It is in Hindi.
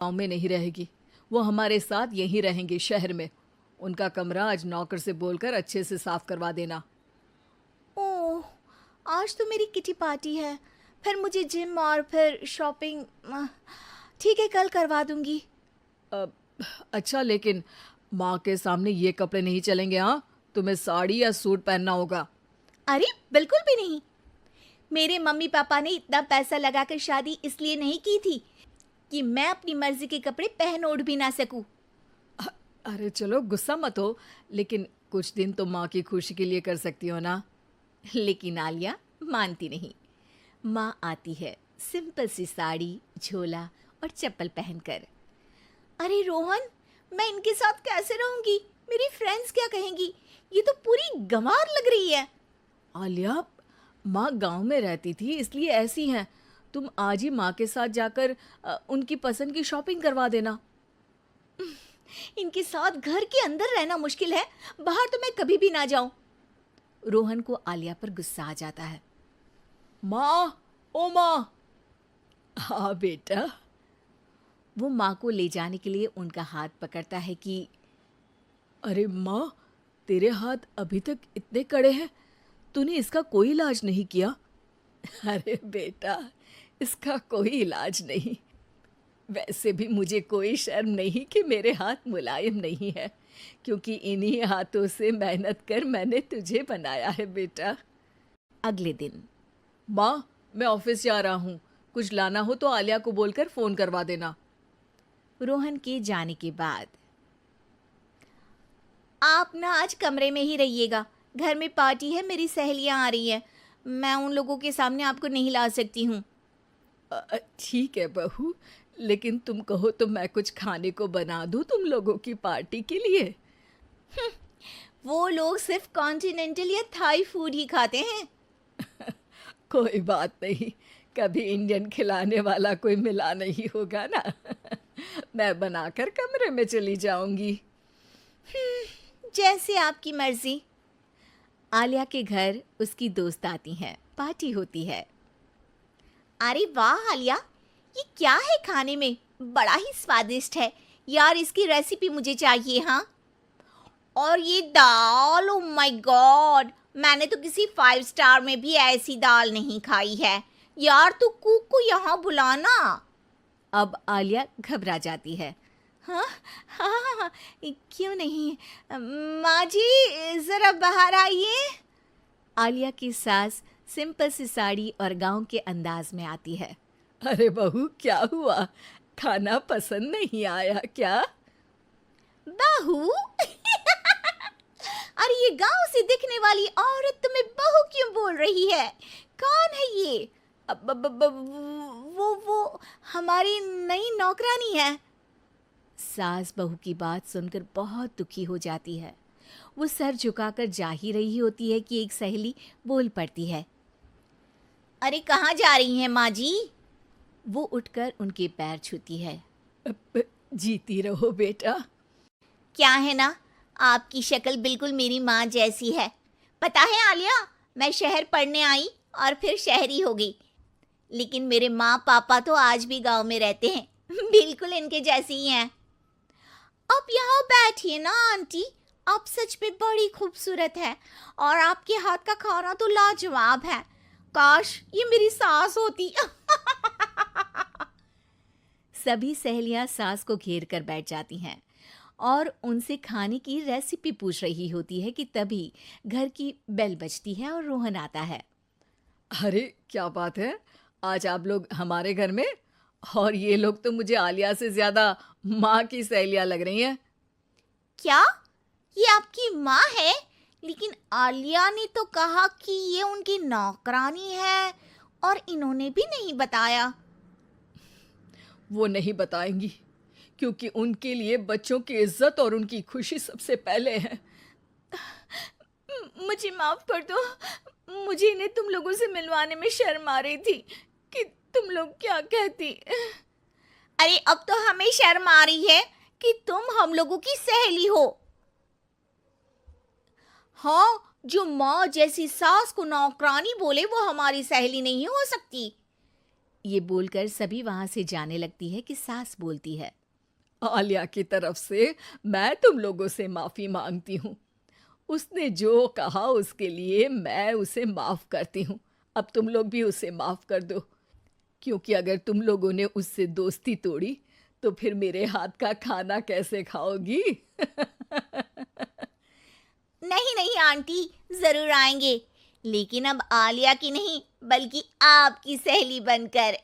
गाँव में नहीं रहेगी। वो हमारे साथ यहीं रहेंगी शहर में। उनका कमरा आज नौकर से बोलकर अच्छे से साफ करवा देना। ओह, आज तो मेरी किटी पार्टी है, फिर मुझे जिम और फिर शॉपिंग। ठीक है, कल करवा दूंगी। अ, अच्छा, लेकिन माँ के सामने ये कपड़े नहीं चलेंगे। हाँ, तुम्हें साड़ी या सूट पहनना होगा। अरे बिल्कुल भी नहीं। मेरे मम्मी पापा ने इतना पैसा लगाकर शादी इसलिए नहीं की थी कि मैं अपनी मर्जी के कपड़े पहन ओढ़ भी ना सकूं। अरे चलो, गुस्सा मत हो, लेकिन कुछ दिन तो माँ की खुशी के लिए कर सकती हो ना। लेकिन आलिया मानती नहीं। माँ आती है सिंपल सी साड़ी, झोला और चप्पल पहनकर। अरे रोहन, मैं इनके साथ कैसे रहूंगी? मेरी फ्रेंड्स क्या कहेंगी? ये तो पूरी गंवार लग रही है। आलिया, माँ गांव में रहती थी इसलिए ऐसी हैं। तुम आज ही माँ के साथ जाकर उनकी पसंद की शॉपिंग करवा देना। इनके साथ घर के अंदर रहना मुश्किल है, बाहर तो मैं कभी भी ना जाऊं। रोहन को आलिया पर गुस्सा आ जाता है। माँ, ओ माँ। हाँ बेटा। वो माँ को ले जाने के लिए उनका हाथ पकड़ता है कि अरे माँ, तेरे हाथ अभी तक इतने कड़े हैं, तूने इसका कोई इलाज नहीं किया? अरे बेटा, इसका कोई इलाज नहीं। वैसे भी मुझे कोई शर्म नहीं कि मेरे हाथ मुलायम नहीं है, क्योंकि इन्हीं हाथों से मेहनत कर मैंने तुझे बनाया है बेटा। अगले दिन माँ, मैं ऑफिस जा रहा हूँ। कुछ लाना हो तो आलिया को बोलकर फ़ोन करवा देना। रोहन के जाने के बाद, आप ना आज कमरे में ही रहिएगा, घर में पार्टी है, मेरी सहेलियां आ रही हैं, मैं उन लोगों के सामने आपको नहीं ला सकती हूँ। ठीक है बहू, लेकिन तुम कहो तो मैं कुछ खाने को बना दूँ तुम लोगों की पार्टी के लिए। वो लोग सिर्फ कॉन्टिनेंटल या थाई फूड ही खाते हैं। कोई बात नहीं, कभी इंडियन खिलाने वाला कोई मिला नहीं होगा ना। मैं बनाकर कमरे में चली जाऊंगी। जैसे आपकी मर्जी। आलिया के घर उसकी दोस्त आती हैं, पार्टी होती है। अरे वाह आलिया, ये क्या है खाने में? बड़ा ही स्वादिष्ट है यार, इसकी रेसिपी मुझे चाहिए। हाँ, और ये दाल, ओ माय गॉड, मैंने तो किसी 5 स्टार में भी ऐसी दाल नहीं खाई है। यार तू कुक को यहाँ बुलाना। अब आलिया घबरा जाती है। हाँ हाँ हाँ, क्यों नहीं। माँ जी जरा बाहर आइए। आलिया की सास सिंपल सी साड़ी और गांव के अंदाज में आती है। अरे बहू, क्या हुआ? खाना पसंद नहीं आया क्या? बहू? अरे ये गांव से दिखने वाली औरत तुम्हें बहू क्यों बोल रही है? कौन है ये? वो हमारी नई नौकरानी है। सास बहू की बात सुनकर बहुत दुखी हो जाती है। वो सर झुकाकर जा ही रही होती है कि एक सहेली बोल पड़ती है। अरे कहाँ जा रही हैं माँ जी? वो उठकर उनके पैर छूती है। जीती रहो बेटा। क्या है ना, आपकी शक्ल बिल्कुल मेरी माँ जैसी है। पता है आलिया, मैं शहर पढ़ने आई और फिर शहरी हो गई, लेकिन मेरे माँ पापा तो आज भी गांव में रहते हैं, बिल्कुल इनके जैसे ही हैं। आप यहाँ बैठिए ना आंटी, आप सच में बड़ी खूबसूरत है और आपके हाथ का खाना तो लाजवाब है। काश ये मेरी सास होती। सभी सहेलियां सास को घेर कर बैठ जाती हैं और उनसे खाने की रेसिपी पूछ रही होती है कि तभी घर की बेल बजती है और रोहन आता है। अरे क्या बात है, आज आप लोग हमारे घर में? और ये लोग तो मुझे आलिया से ज्यादा माँ की सहेलियाँ लग रही हैं। क्या ये आपकी माँ है? लेकिन आलिया ने तो कहा कि ये उनकी नौकरानी है और इन्होंने भी नहीं बताया। वो नहीं बताएंगी, क्योंकि उनके लिए बच्चों की इज्जत और उनकी खुशी सबसे पहले है। मुझे माफ कर दो, मुझे इन्हें तुम लोगों से मिलवाने में शर्म आ रही थी कि तुम लोग क्या कहती। अरे अब तो हमें शर्म आ रही है कि तुम हम लोगों की सहेली हो। हाँ, जो माँ जैसी सास को नौकरानी बोले वो हमारी सहेली नहीं हो सकती। ये बोलकर सभी वहां से जाने लगती है कि सास बोलती है। आलिया की तरफ से मैं तुम लोगों से माफ़ी मांगती हूँ। उसने जो कहा उसके लिए मैं उसे माफ़ करती हूँ। अब तुम लोग भी उसे माफ़ कर दो, क्योंकि अगर तुम लोगों ने उससे दोस्ती तोड़ी तो फिर मेरे हाथ का खाना कैसे खाओगी? नहीं नहीं आंटी, जरूर आएंगे, लेकिन अब आलिया की नहीं बल्कि आपकी सहेली बनकर।